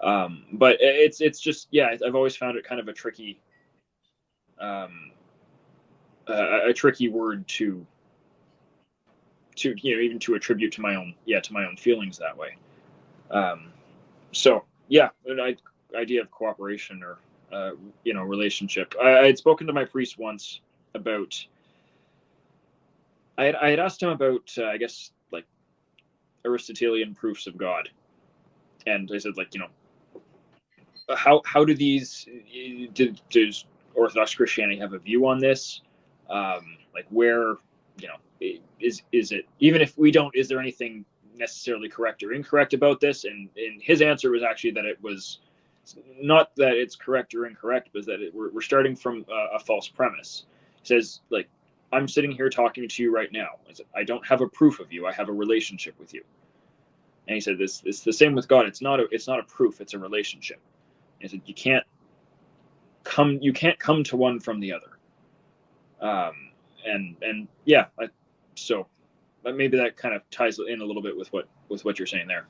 But it's just, yeah, I've always found it kind of a tricky word to even to attribute to my own feelings that way. So yeah, an idea of cooperation, or relationship. I had spoken to my priest once about. I had asked him about I guess like Aristotelian proofs of God, and I said, like, how do these does Orthodox Christianity have a view on this? Like, where, is it, even if we don't, is there anything necessarily correct or incorrect about this? And his answer was actually that it was not that it's correct or incorrect, but that we're starting from a false premise. He says, like, I'm sitting here talking to you right now. I don't have a proof of you. I have a relationship with you. And he said, this it's the same with God. It's not a proof. It's a relationship. And he said, you can't come to one from the other. And yeah, so maybe that kind of ties in a little bit with what you're saying there.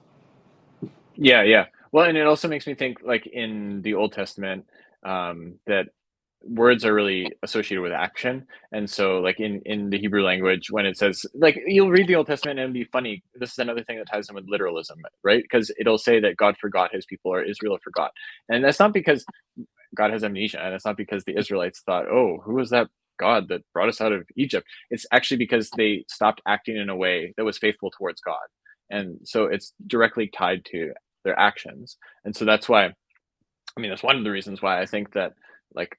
Yeah. Well, and it also makes me think, like in the Old Testament, that words are really associated with action. And so like in the Hebrew language, when it says, like, you'll read the Old Testament and it'll be funny. This is another thing that ties in with literalism, right? Because it'll say that God forgot his people, or Israel forgot. And that's not because God has amnesia. And it's not because the Israelites thought, oh, who was that God that brought us out of Egypt? It's actually because they stopped acting in a way that was faithful towards God. And so it's directly tied to their actions. And so that's why, I mean, that's one of the reasons why I think that, like,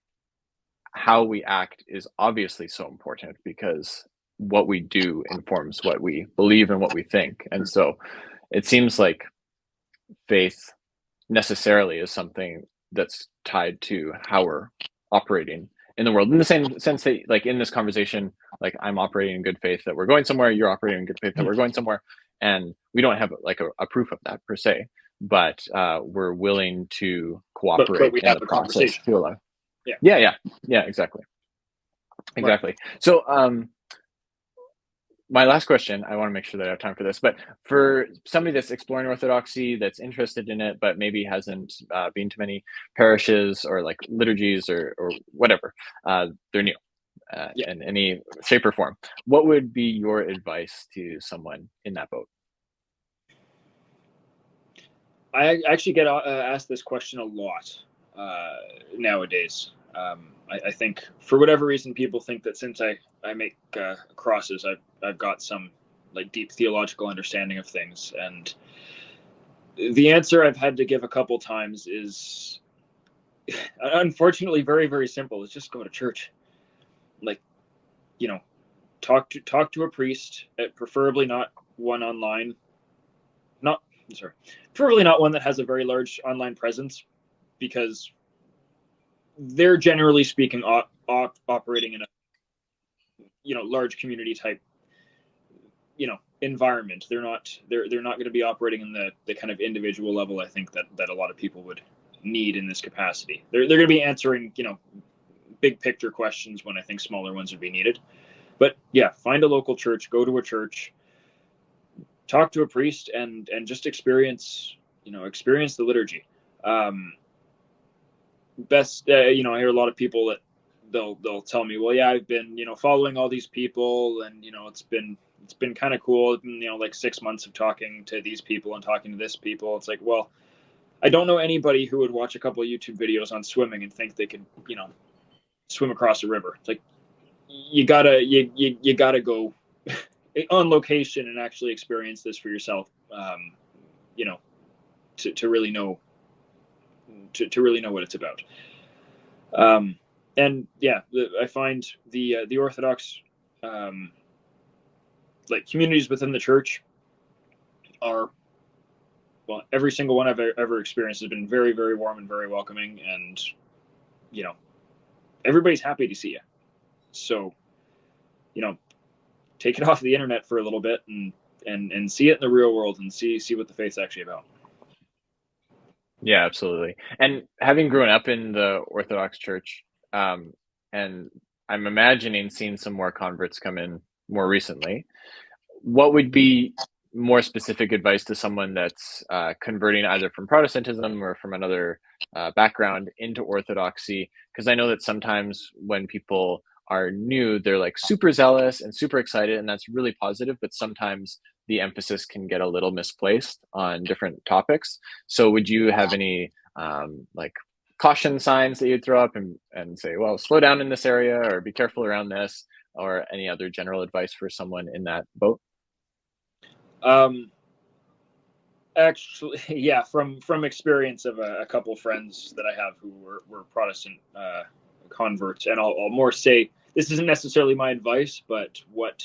how we act is obviously so important, because what we do informs what we believe and what we think. And so it seems like faith necessarily is something that's tied to how we're operating in the world, in the same sense that, like, in this conversation, like, I'm operating in good faith that we're going somewhere, you're operating in good faith that we're going somewhere, and we don't have like a proof of that per se, but we're willing to cooperate but we in have the a process conversation. to allow. Yeah, Exactly. right. So my last question, I want to make sure that I have time for this, but for somebody that's exploring Orthodoxy, that's interested in it, but maybe hasn't been to many parishes or like liturgies or whatever, they're new in any shape or form, what would be your advice to someone in that boat? I actually get asked this question a lot nowadays. I think for whatever reason, people think that since I make crosses, I've got some like deep theological understanding of things, and The answer I've had to give a couple times is unfortunately very, very simple. It's just go to church. Like, you know, talk to a priest, preferably not one online. Not sorry, preferably not one that has a very large online presence, because they're generally speaking operating in a large community type environment. They're not going to be operating in the kind of individual level I think that a lot of people would need in this capacity. They're going to be answering big picture questions when I think smaller ones would be needed. But yeah, find a local church, go to a church, talk to a priest, and just experience the liturgy. Best I hear a lot of people that they'll tell me, well, yeah, I've been following all these people, and it's been kind of cool, like 6 months of talking to these people and talking to this people. It's like, well, I don't know anybody who would watch a couple of YouTube videos on swimming and think they could swim across a river. It's like, you gotta go on location and actually experience this for yourself, you know to really know what it's about. And yeah, I find the Orthodox like communities within the church are, well, every single one I've ever experienced has been very, very warm and very welcoming, and you know everybody's happy to see you. So take it off the internet for a little bit and see it in the real world, and see what the faith's actually about. Yeah, absolutely. And having grown up in the Orthodox Church, and I'm imagining seeing some more converts come in more recently, what would be more specific advice to someone that's converting either from Protestantism or from another background into Orthodoxy? Because I know that sometimes when people are new, they're like super zealous and super excited, and that's really positive, but sometimes the emphasis can get a little misplaced on different topics. So would you have any like caution signs that you'd throw up and say, well, slow down in this area, or be careful around this, or any other general advice for someone in that boat? Um, Actually, yeah, from experience of a couple friends that I have who were Protestant converts, and I'll more say this isn't necessarily my advice, but what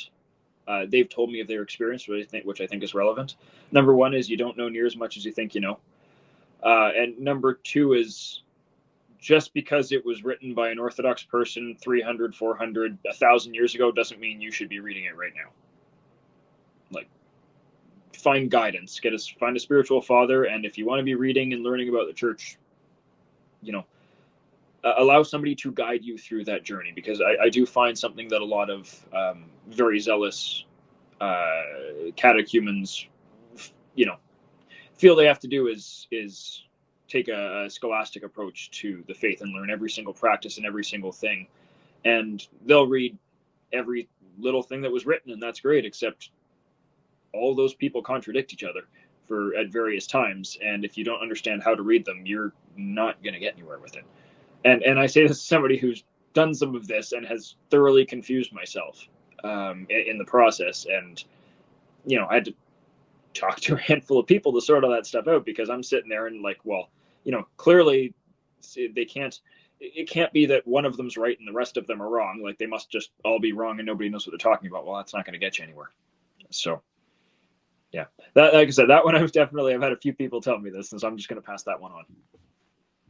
they've told me of their experience, which I think is relevant. Number one is you don't know near as much as you think you know, and number two is just because it was written by an Orthodox person 300, 400, 1,000 years ago doesn't mean you should be reading it right now. Like, find guidance, find a spiritual father, and if you want to be reading and learning about the church, allow somebody to guide you through that journey, because I do find something that a lot of very zealous catechumens, feel they have to do is take a scholastic approach to the faith and learn every single practice and every single thing, and they'll read every little thing that was written, and that's great, except all those people contradict each other at various times, and if you don't understand how to read them, you're not going to get anywhere with it. And I say this as somebody who's done some of this and has thoroughly confused myself in the process, and I had to talk to a handful of people to sort all that stuff out, because I'm sitting there and like, well, clearly they can't. It can't be that one of them's right and the rest of them are wrong. Like, they must just all be wrong and nobody knows what they're talking about. Well, that's not going to get you anywhere. So yeah, that, like I said, that one I've had a few people tell me this, and so I'm just going to pass that one on.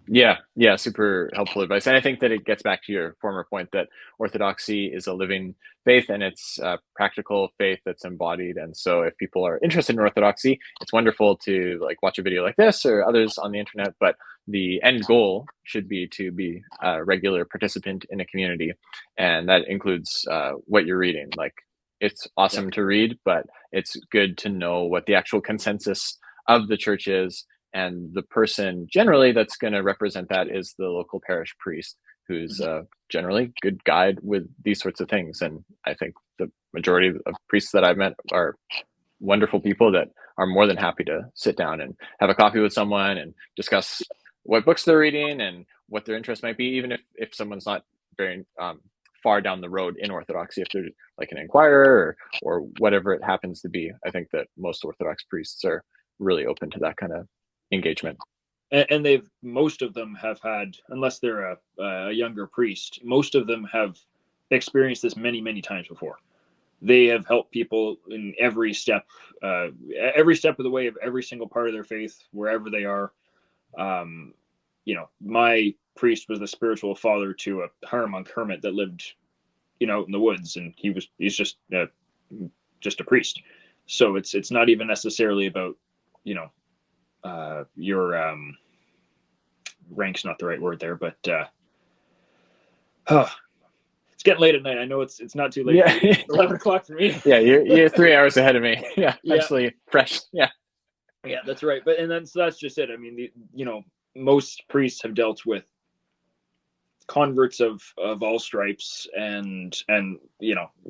Yeah, super helpful advice. And I think that it gets back to your former point that Orthodoxy is a living faith, and it's a practical faith that's embodied. And so if people are interested in Orthodoxy, it's wonderful to like watch a video like this or others on the internet, but the end goal should be to be a regular participant in a community. And that includes what you're reading. Like, it's awesome to read, but it's good to know what the actual consensus of the church is, and the person generally that's going to represent that is the local parish priest, who's generally good guide with these sorts of things. And I think the majority of priests that I've met are wonderful people that are more than happy to sit down and have a coffee with someone and discuss what books they're reading and what their interest might be, even if someone's not very far down the road in Orthodoxy, if they're like an inquirer or whatever it happens to be. I think that most Orthodox priests are really open to that kind of engagement. And most of them have had, unless they're a younger priest, most of them have experienced this many, many times before. They have helped people in every step of the way of every single part of their faith, wherever they are. Um, my priest was the spiritual father to a Hieromonk hermit that lived, out in the woods, and he's just a priest. So it's not even necessarily about, your rank's not the right word there, but it's getting late at night. I know it's not too late for Yeah. you. It's 11 o'clock for me. Yeah, you're 3 hours ahead of me. Yeah, Yeah, actually fresh. Yeah. yeah, that's right. But and then so that's just it. I mean, most priests have dealt with converts of all stripes, and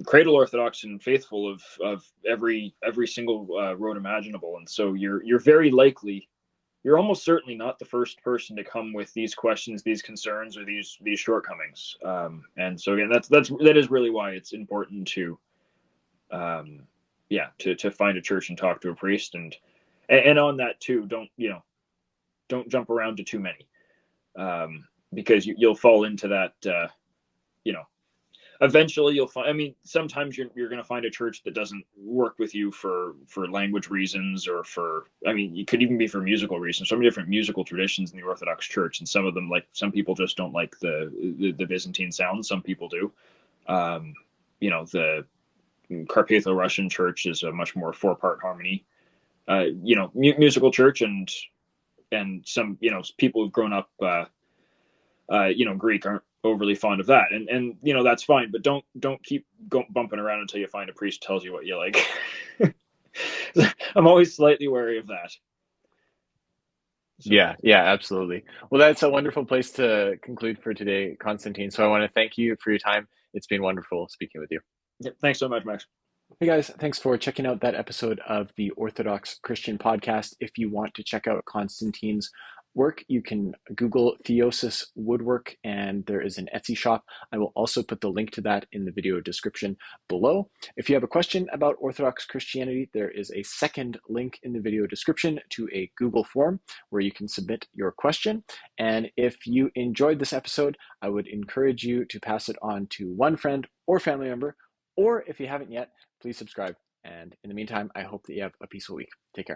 cradle Orthodox and faithful of every single road imaginable. And so you're very likely, you're almost certainly not the first person to come with these questions, these concerns, or these shortcomings. And so again, that is really why it's important to to find a church and talk to a priest. And on that too, don't jump around to too many, because you'll fall into that. Eventually you'll find. I mean, sometimes you're going to find a church that doesn't work with you for language reasons, or for. I mean, it could even be for musical reasons. So many different musical traditions in the Orthodox Church, and some of them, like, some people just don't like the Byzantine sound. Some people do. The Carpatho-Russian Church is a much more four-part harmony. Musical church, and some people who've grown up Greek aren't overly fond of that, and that's fine, but don't keep bumping around until you find a priest who tells you what you like. I'm always slightly wary of that. So, Yeah, absolutely. Well, that's a wonderful place to conclude for today, Constantine. So I want to thank you for your time. It's been wonderful speaking with you. yeah, thanks so much, Max. Hey guys, thanks for checking out that episode of the Orthodox Christian Podcast. If you want to check out Constantine's work, you can Google Theosis Woodwork, and there is an Etsy shop. I will also put the link to that in the video description below. If you have a question about Orthodox Christianity, there is a second link in the video description to a Google form where you can submit your question. And if you enjoyed this episode, I would encourage you to pass it on to one friend or family member, or if you haven't yet, please subscribe. And in the meantime, I hope that you have a peaceful week. Take care.